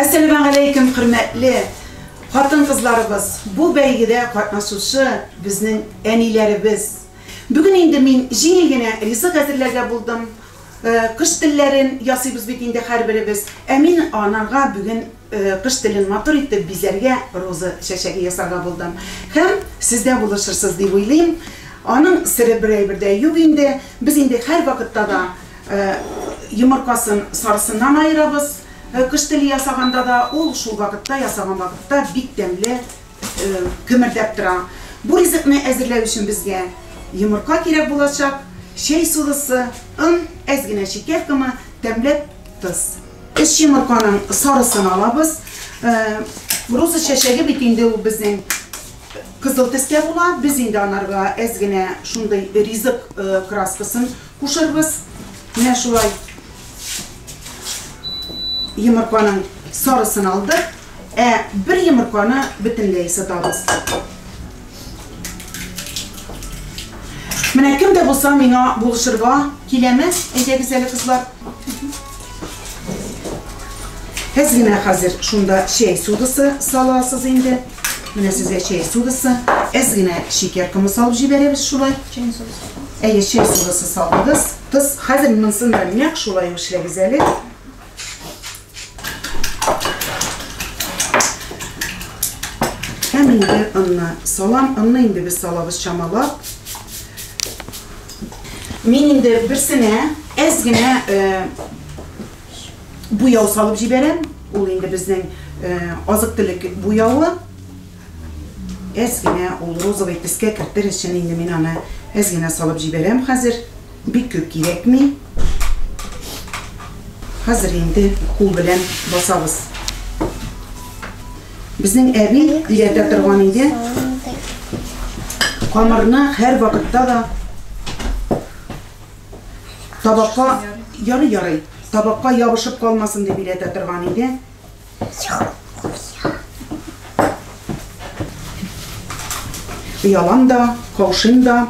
Assalamu alaikum hürmetli hatın kızlarımız. Bu beygide katnaşışı bizning anilerimiz. Bugün indi men jengilgina rizq hazırlarga buldum. Kış dillerin yasıyız bitinde her birimiz. Emin anarga bugün kış dilin motor etib bizlerge roza şeşegi yasarga buldum. Hem sizde buluşursuz diye oylayım. Onun sırrı birde yok indi. Biz indi her vakitte da yumurkasın sarısından ayırabız. Kış dili yasaganda da ol şu vakitte yasagan vakitte bik demli kümürdep dura. Bu rizikni hazırlav için bizge yumurka kerek bulacak. Şey sulusu, ezgine şeker kımı demlep tuz. Iş yumurkanın sarısını alabız. Roza şeşegi bitinde o bizim kızıl tiske bula. Biz indi anarga ezgine şunday rizik kraskasın kuşarбыз. Mine şulay yumurkanın sarısını aldık. Bir yumurkanı bütünley satabız. Mine kimde bulsa mina buluşurga kilemez. Ece güzel kızlar. Ezgine hazır şunda şey sudusu salasız indi. Mine size şey sudusu. Ezgine şeker kımı salıp jiberemiz şulay. Şey sudusu salırız. Tuz hazır mınsın da minak şulay uşla güzeli. Hem indi ınna salam, ınna indi biz salabız çamalap. Men indi birsine ezgine bu yağı salıp jiberem. Ol indi bizning azık-түлік bu yağı. Ezgine ol rozovay tiske kirtir için indi men ana ezgine salıp jiberem. Hazır bir köp gerek mi? Hazır indi kul bilen basabız. Bizning abi ileride turgan edi. Kamarını her vakitte da tabakka yarı tabakka yabışıp kalmasın diye ileride turgan edi. Yalan da, kavşın da.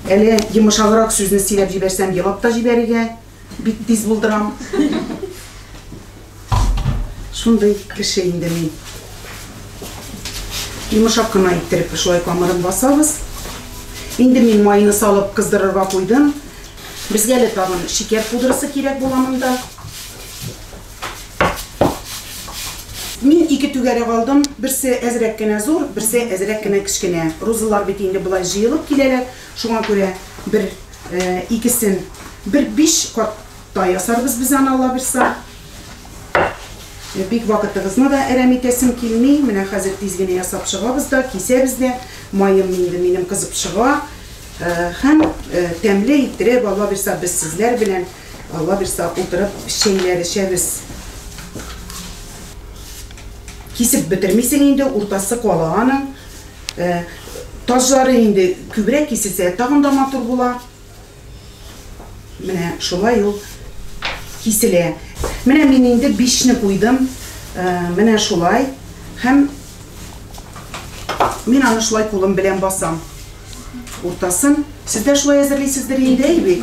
Ele yumuşağırak sözünü silep jibersem yalap da jiberige. Bir diz bulduram. Şunday kişi indi men. Yumuşak kına ittirip şulay kamarın basabız. Indi men mayını salıp kızdırırga koydum. Bizge ele tagın şeker pudrası kerek bulamında. Men iki tügere aldım. Birisi ezrekkene zor, birisi ezrekkene kichkine. Rozalar bitinde bulay jıyılıp kileler. Şuna göre bir ikisin bir 5 katta yasarız biz ana birsa. Bik vakitimizni da eram etesim kelmey. Mine hazır tezgina yasab chigabız da, kesabız da. Mayım indi menim qizib chiga. Hem temli ettirib Allah birsa biz sizler bilen Allah birsa o'tirib şeyleri içeriz. Kesip bitirmeysen indi ortası qalağanın. Tajları indi kübrek kesilse tağın da motor bular. Mine şolay ol kesile. Mine men indi 5'ni koydum. Mine şolay. Hem men ana şolay kolum bilen basam. Ortasın. Sizler şolay hazırlaysızdır indi eybi.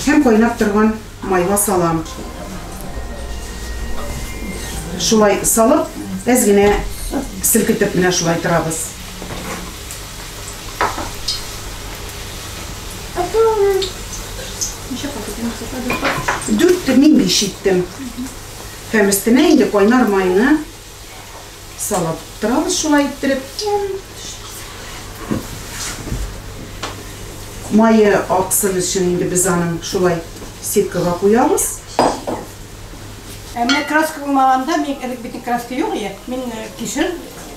Hem koynap turgan mayva salam. Şolay salıp ezgine silkitip mine şolay turabız. Dörtte men 5 ettim. Hem üstüne indi koynar mayını salıp turabız şolay ettirip. Mayı aksın için indi biz anın şolay setkaga koyabız. Men kraska bulmaganda men bütün kraska yok ya. Men kişir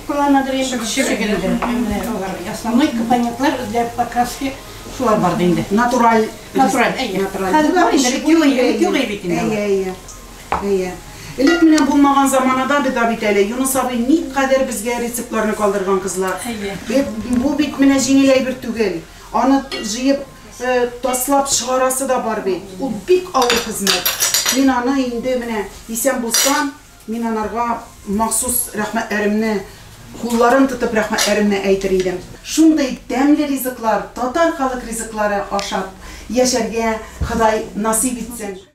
kullanadırım kişir geldi. Основной компонентлар для краски şular var indi. Natural. Hadi var indi. Yok bitinde. İyi. Elek mine bulmagan zamanada bir da bitele. Yunus abi ne kadar bizge reseptlerini kaldırgan kızlar. Bu bit mine jengiley bir tügel. Onu jıyıp taslap çıkarası da var bit. O bik ağır hizmet. Men ana indi mine isen bulsam men anarga maxsus rahmetlerimni kulların tutup rahmetlerimni aytır idim. Şunday demli riziklar, tatar kalık rizikları aşap yaşarga Xudoy nasip etsin.